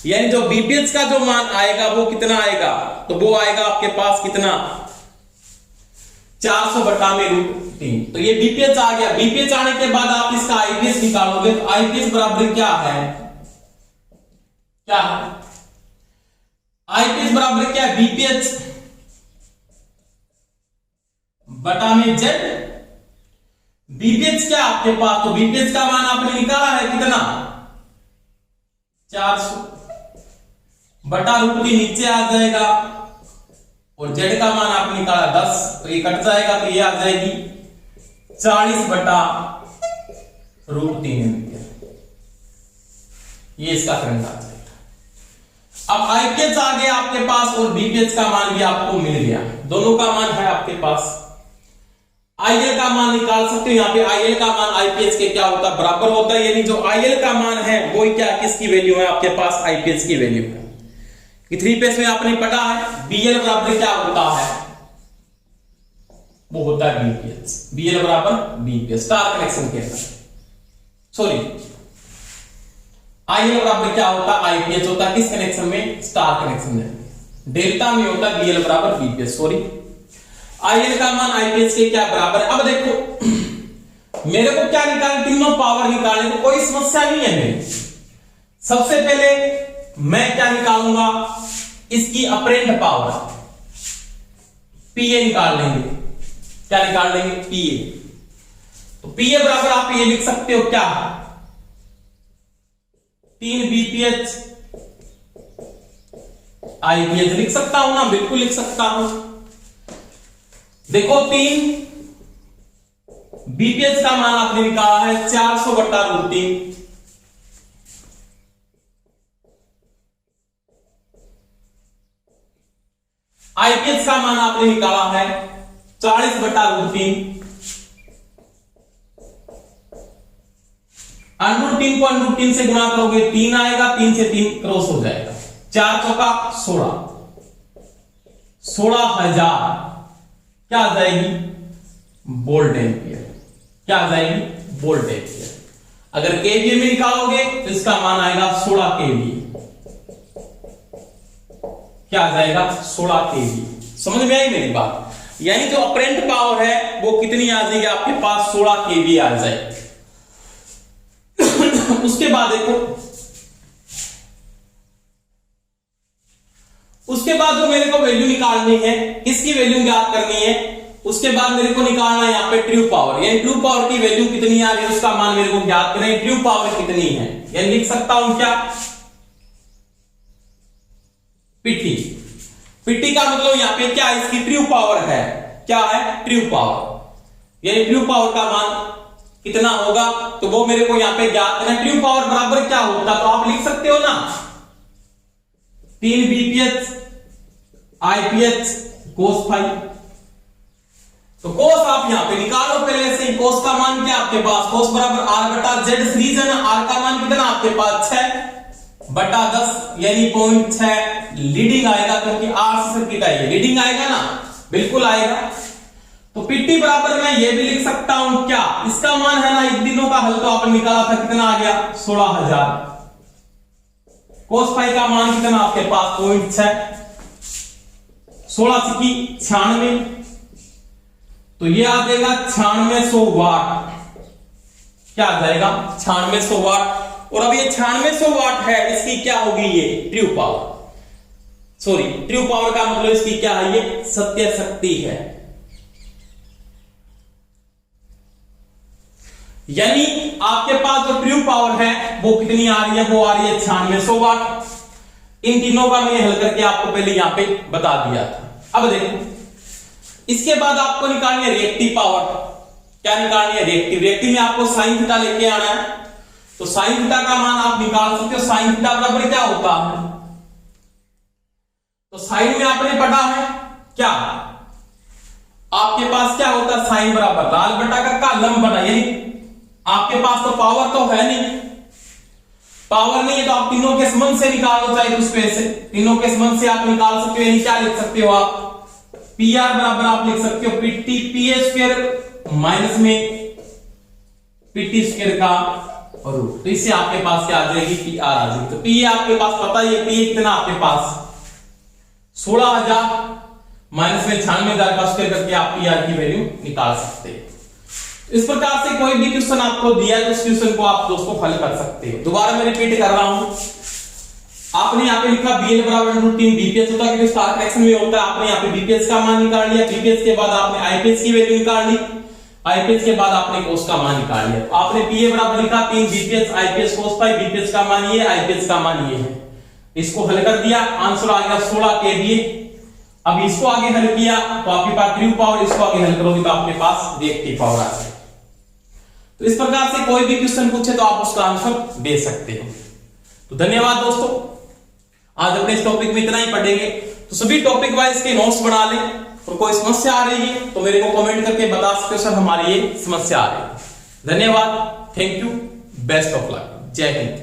यानी जो BPH का जो मान आएगा वो कितना आएगा, तो वो आएगा आपके पास कितना, 400 बटा में √3, तो ये BPH आ गया। BPH आने के बाद आप इसका IPH निकालोगे, तो IPH बराबर क्या है, IPH बराबर क्या है, BPH बटा में Z। BPH क्या आपके पास, तो BPH का मान आपने निकाला है कितना, 400 बटा √3 नीचे आ जाएगा, और Z का मान आपने निकाला 10, तो ये कट जाएगा, तो ये आ जाएगी 40 बटा √3 एम्पियर, ये इसका करंट आ जाएगा। अब IPH आ गया आपके पास और BPH का मान भी आपको मिल गया, दोनों का मान है आपके पास। IL का मान निकाल सकते हो, यहां पे IL का मान IPH के क्या होता है, बराबर होता है, यानी जो IL का मान है वो क्या, किसकी वैल्यू है आपके पास, IPH की वैल्यू है। कि 3 फेज में आपने पढ़ा है BL बराबर क्या होता है, वो होता है BPH, BL बराबर BPH स्टार कनेक्शन के अंदर, सॉरी IL बराबर क्या होता है, IPH होता है, किस कनेक्शन में, स्टार कनेक्शन में, डेल्टा में होता है BL बराबर BPH, सॉरी IL का मान IPH के क्या बराबर है। अब देखो मेरे को क्या निकालना, तीनों पावर निकालने को कोई समस्या नहीं है मेरी। सबसे पहले मैं क्या निकालूंगा, इसकी अपरेंट पावर PA निकाल लेंगे। क्या निकाल लेंगे, PA। तो PA बराबर आप ये लिख सकते हो क्या, 3 BPH IPH लिख सकता हूं ना, बिल्कुल लिख सकता हूं। देखो 3 BPH का मान आपने निकाला है 400 बटा √3, आईपीएच का मान आपने निकाला है 40/√3। √3 को √3 से गुणा करोगे 3 आएगा, 3 से 3 क्रॉस हो जाएगा, 4 चौका 16, 16,000 क्या आ जाएगी वोल्ट एम्पियर। क्या आ जाएगी वोल्ट एम्पियर। अगर केवीए में निकालोगे तो इसका मान आएगा 16 केवीए। क्या आ जाएगा 16 केवीए। समझ में आई मेरी बात? यानी जो अपरेंट पावर है वो कितनी आ जाएगी आपके पास 16 केवीए आ जाएगी। उसके बाद देखो, उसके बाद जो मेरे को वैल्यू निकालनी है, किसकी वैल्यू ज्ञात करनी है, उसके बाद मेरे को निकालना है यहाँ पे ट्रू पावर। यानी ट्रू पावर की वैल्यू कितनी आ रही है उसका मान मेरे को ज्ञात करें। ट्रू पावर कितनी है, यानी लिख सकता हूं क्या, पीटी। पीटी का मतलब यहाँ पे क्या है, इसकी ट्रू पावर है। क्या है ट्रू पावर। यानी ट्रू पावर का मान कितना होगा तो वो मेरे को यहाँ पे ज्ञात करना। ट्रू पावर बराबर क्या होता, तो आप लिख सकते हो ना 3 बीपीएच आईपीएच कोस फाई। तो कोस आप यहां पे निकालो पहले से। कोस का मान क्या आपके पास, कोस बराबर R/Z सीरीज है ना। R का मान कितना आपके पास 6/10 यानी 0.6 लीडिंग आएगा, क्योंकि R से सर्किट आई, लीडिंग आएगा ना, बिल्कुल आएगा। तो पीटी बराबर मैं ये भी लिख सकता हूं क्या, इसका मान है ना, इन दिनों का हल तो आपने निकाला था, कितना आ गया 16,000। कोस फाई का मान कितना आपके पास 0.6, 16 की 96, तो ये आ जाएगा 9600 वाट। क्या आ जाएगा 9600 वाट। और अब ये 9600 वाट है, इसकी क्या होगी ये true power. Sorry, true power का मतलब इसकी क्या है, ये सत्य शक्ति है। यानी आपके पास जो ट्रू पावर है वो कितनी आ रही है, वो आ रही है 9600 वाट। इन तीनों का मैंने हल करके आपको पहले यहां पे बता दिया था। अब देखो, इसके बाद आपको निकालनी है रिएक्टिव पावर। क्या निकालनी है, रिएक्टिव। रिएक्टिव में आपको साइन थीटा लेके आना है। तो साइन थीटा का मान आप निकाल सकते हो। साइन थीटा बराबर क्या होता है, तो साइन में आपने पढ़ा है क्या, आपके पास क्या होता है, साइन बराबर लाल बटा का लंब बटा। यानी आपके पास तो पावर तो है नहीं, पावर नहीं है तो आप तीनों के संबंध से निकालो, चाहे उस पे से तीनों के संबंध से आप निकाल सकते हो। यानी क्या लिख सकते हो आप, पीआर बराबर आप लिख सकते हो पीटी पीए स्क्वायर माइनस में पीटी स्क्वायर का रूट। तो इससे आपके पास क्या आ जाएगी, पीआर आ जाएगी। तो पीए आपके पास पता है, ये पीए कितना आपके पास 16,000 माइनस में 96,000 का स्क्वायर करके आप पीआर की वैल्यू निकाल सकते हैं। इस प्रकार से कोई भी क्वेश्चन आपको दिया है तो उस क्वेश्चन को आप दोस्तों हल कर सकते हो। दोबारा मैं रिपीट कर रहा हूं, आपने यहाँ पे लिखा बीएल बराबर √3 बीपीएच होता है, क्योंकि स्टार कनेक्शन में होता है। आपने यहाँ पे बीपीएच का मान निकाल लिया, बीपीएच के बाद आपने आईपीएच की वैल्यू निकाल ली, आईपीएच के बाद आपने कोस का मान निकाल लिया। तो आपने पीए बराबर लिखा 3 BPH IPH cos phi. BPH का मान ये, आईपीएच का मान ये है। इसको हल कर दिया, आंसर आ गया 16 केवीए। अब इसको आगे हल किया तो आपके पास ट्रू पावर, इसको आगे हल करोगे तो आपके पास रिएक्टिव पावर आ जाएगी। तो इस प्रकार से कोई भी क्वेश्चन पूछे तो आप उसका आंसर दे सकते हो। तो धन्यवाद दोस्तों, आज अपने इस टॉपिक में इतना ही पढ़ेंगे। तो सभी टॉपिक वाइज के नोट्स बना लें, और कोई समस्या आ रही है तो मेरे को कमेंट करके बता सकते हो सर हमारी ये समस्या आ रही है। धन्यवाद, thank you, best of luck, जय हिंद।